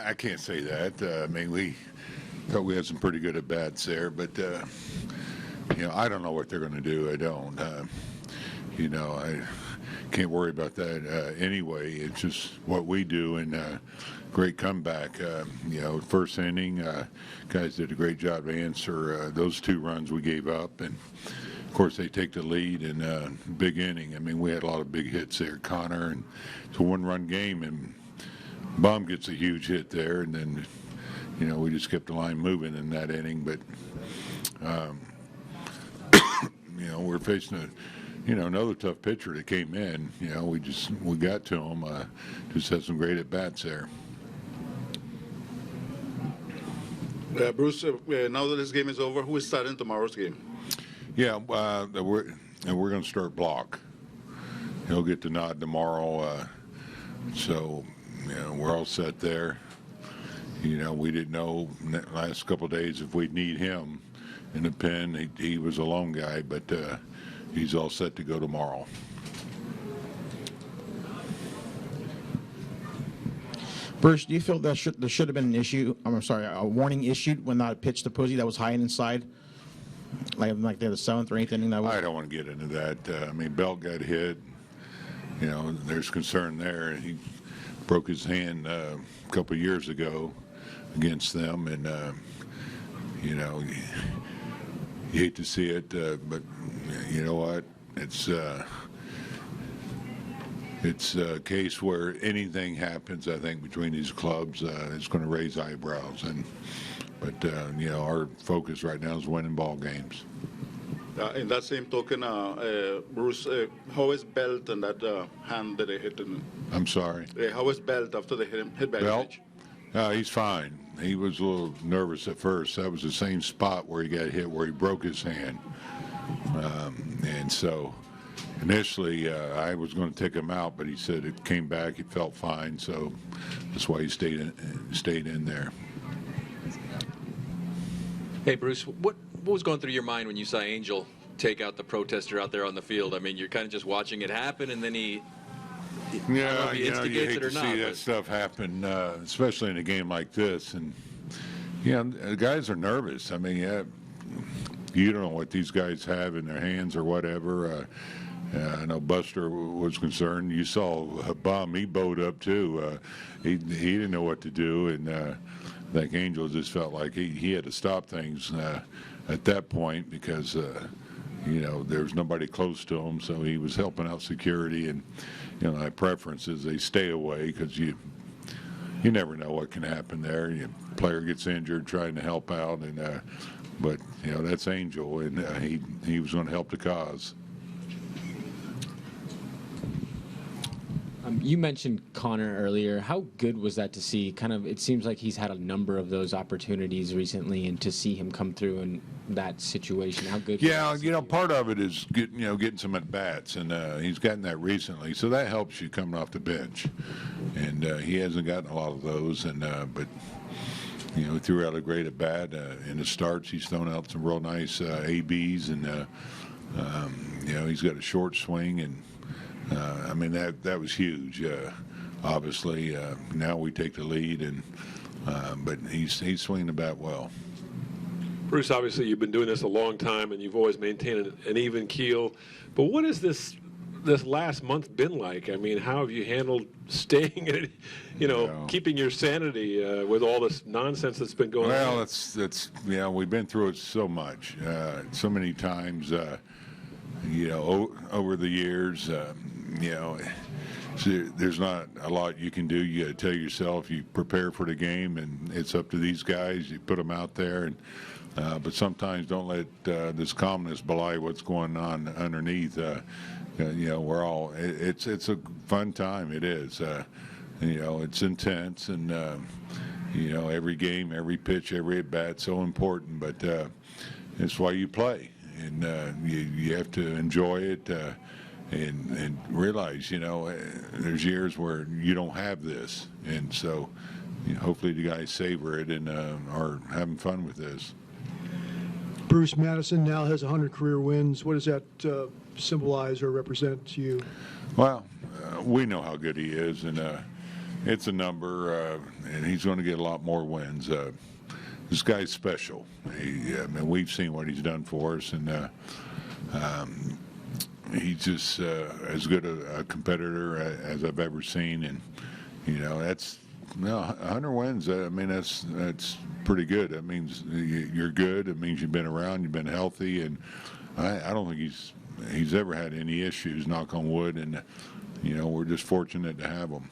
I can't say that. I mean, we thought we had some pretty good at-bats there, but, I don't know what they're going to do. I don't. I can't worry about that anyway. It's just what we do, and great comeback. First inning, guys did a great job to answer those 2 runs we gave up, and of course they take the lead in big inning. I mean, we had a lot of big hits there, Connor, and it's a 1-run game, and Baum gets a huge hit there, and then we just kept the line moving in that inning. But we're facing another tough pitcher that came in. We got to him. Just had some great at bats there. Bruce, now that this game is over, who is starting tomorrow's game? Yeah, we're going to start Block. He'll get the nod tomorrow. So we're all set there. We didn't know the last couple of days if we'd need him in the pen. He was a lone guy, but he's all set to go tomorrow. Bruce, do you feel there should have been a warning issued when that pitch to Posey that was high and inside? Like the 7th or 8th inning? I don't want to get into that. Belt got hit. There's concern there. He broke his hand a couple of years ago against them, and you hate to see it, but you know what? It's a case where anything happens, I think, between these clubs, it's going to raise eyebrows. But our focus right now is winning ball games. In that same token, Bruce, how is Belt and that hand that they hit? I'm sorry? How is Belt after they hit by Belt? pitch? He's fine. He was a little nervous at first. That was the same spot where he got hit, where he broke his hand. And so initially I was going to take him out, but he said it came back. He felt fine, so that's why he stayed in there. Hey, Bruce, what was going through your mind when you saw Angel take out the protester out there on the field? I mean, you're kind of just watching it happen, and then he instigates it or not. You hate to see that stuff happen, especially in a game like this. And, the guys are nervous. I mean, you don't know what these guys have in their hands or whatever. I know Buster was concerned. You saw Baum, he bowed up too. He didn't know what to do, and I think Angel just felt like he had to stop things at that point because there was nobody close to him, so he was helping out security. And my preference is they stay away because you never know what can happen there. Player gets injured trying to help out, and but that's Angel, and he was going to help the cause. You mentioned Connor earlier. How good was that to see? Kind of, it seems like he's had a number of those opportunities recently, and to see him come through in that situation, how good? Yeah, part of it is getting some at bats, and he's gotten that recently, so that helps you coming off the bench. And he hasn't gotten a lot of those, and but he threw out a great at bat in the starts. He's thrown out some real nice ABs, and he's got a short swing and. That was huge. Obviously, now we take the lead, and but he's swinging the bat well. Bruce, obviously you've been doing this a long time, and you've always maintained an even keel. But what has this last month been like? I mean, how have you handled staying in it, keeping your sanity with all this nonsense that's been going on? Well, that's we've been through it so much, so many times. Over the years, so there's not a lot you can do. You got to tell yourself you prepare for the game, and it's up to these guys. You put them out there, and but sometimes don't let this calmness belie what's going on underneath. We're all. It's a fun time. It is. It's intense, and every game, every pitch, every at bat, so important. But it's why you play. And you have to enjoy it and realize, there's years where you don't have this. And so hopefully the guys savor it and are having fun with this. Bruce Madison now has 100 career wins. What does that symbolize or represent to you? Well, we know how good he is. And, it's a number, and he's going to get a lot more wins. This guy's special. I mean, we've seen what he's done for us, and he's just as good a competitor as I've ever seen. And that's 100 wins. I mean, that's pretty good. That means you're good. It means you've been around, you've been healthy, and I don't think he's ever had any issues. Knock on wood, and we're just fortunate to have him.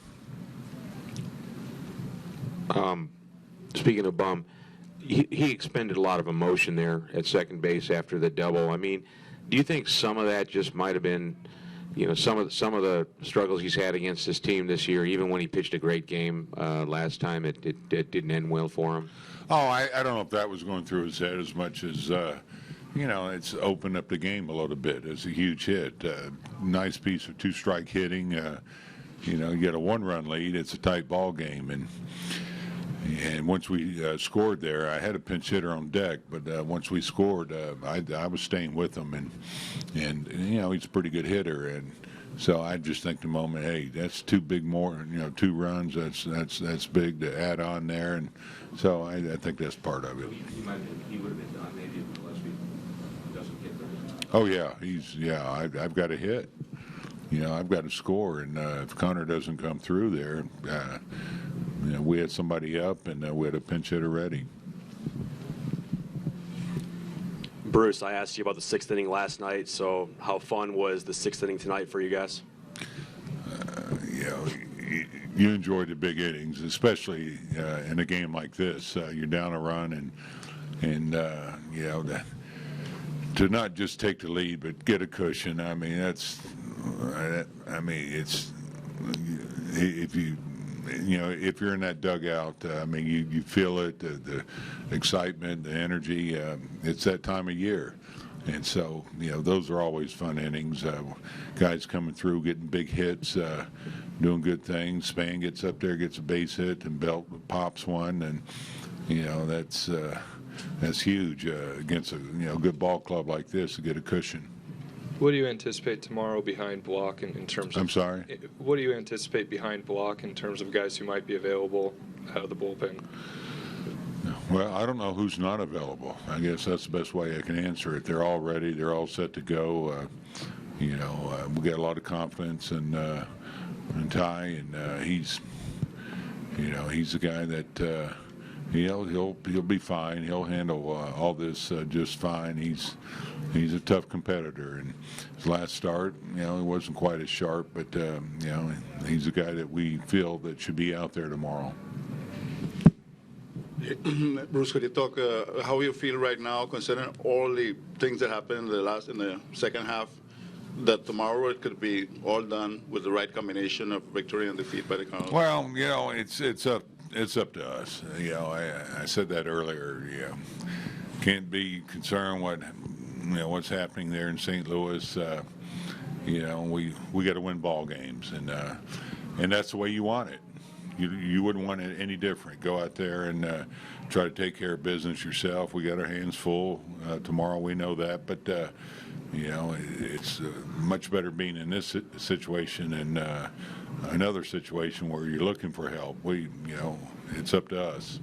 Speaking of Bum, he expended a lot of emotion there at second base after the double. I mean, do you think some of that just might have been, some of the struggles he's had against this team this year, even when he pitched a great game last time, it didn't end well for him? Oh, I don't know if that was going through his head as much as, it's opened up the game a little bit. It's a huge hit. Nice piece of two-strike hitting. You get a one-run lead. It's a tight ball game, and once we scored there, I had a pinch hitter on deck, but once we scored, I was staying with him, and he's a pretty good hitter, and so I just think the moment, hey, that's two two runs, that's big to add on there, and so I think that's part of it. He would have been done maybe if Gillespie doesn't get there. Oh yeah, I've got to hit. I've got to score, and if Connor doesn't come through there, we had somebody up, and we had a pinch hitter ready. Bruce, I asked you about the sixth inning last night, so how fun was the sixth inning tonight for you guys? You enjoy the big innings, especially in a game like this. You're down a run, and to not just take the lead, but get a cushion. I mean, it's if you're in that dugout, you feel it, the excitement, the energy. It's that time of year, and so those are always fun innings. Guys coming through, getting big hits, doing good things. Span gets up there, gets a base hit, and Belt pops one, and that's huge against a good ball club like this to get a cushion. What do you anticipate tomorrow behind block in terms of? I'm sorry? What do you anticipate behind block in terms of guys who might be available out of the bullpen? Well, I don't know who's not available. I guess that's the best way I can answer it. They're all ready. They're all set to go. We got a lot of confidence in Ty, and he's the guy that he'll be fine. He'll handle all this just fine. He's a tough competitor, and his last start, he wasn't quite as sharp, but he's a guy that we feel that should be out there tomorrow. Bruce, could you talk how you feel right now, considering all the things that happened in the second half, that tomorrow it could be all done with the right combination of victory and defeat by the Cardinals? Well, it's up to us. I said that earlier. Can't be concerned what's happening there in St. Louis. We got to win ball games, and that's the way you want it. You wouldn't want it any different. Go out there and try to take care of business yourself. We got our hands full tomorrow. We know that, but it's much better being in this situation than another situation where you're looking for help. It's up to us.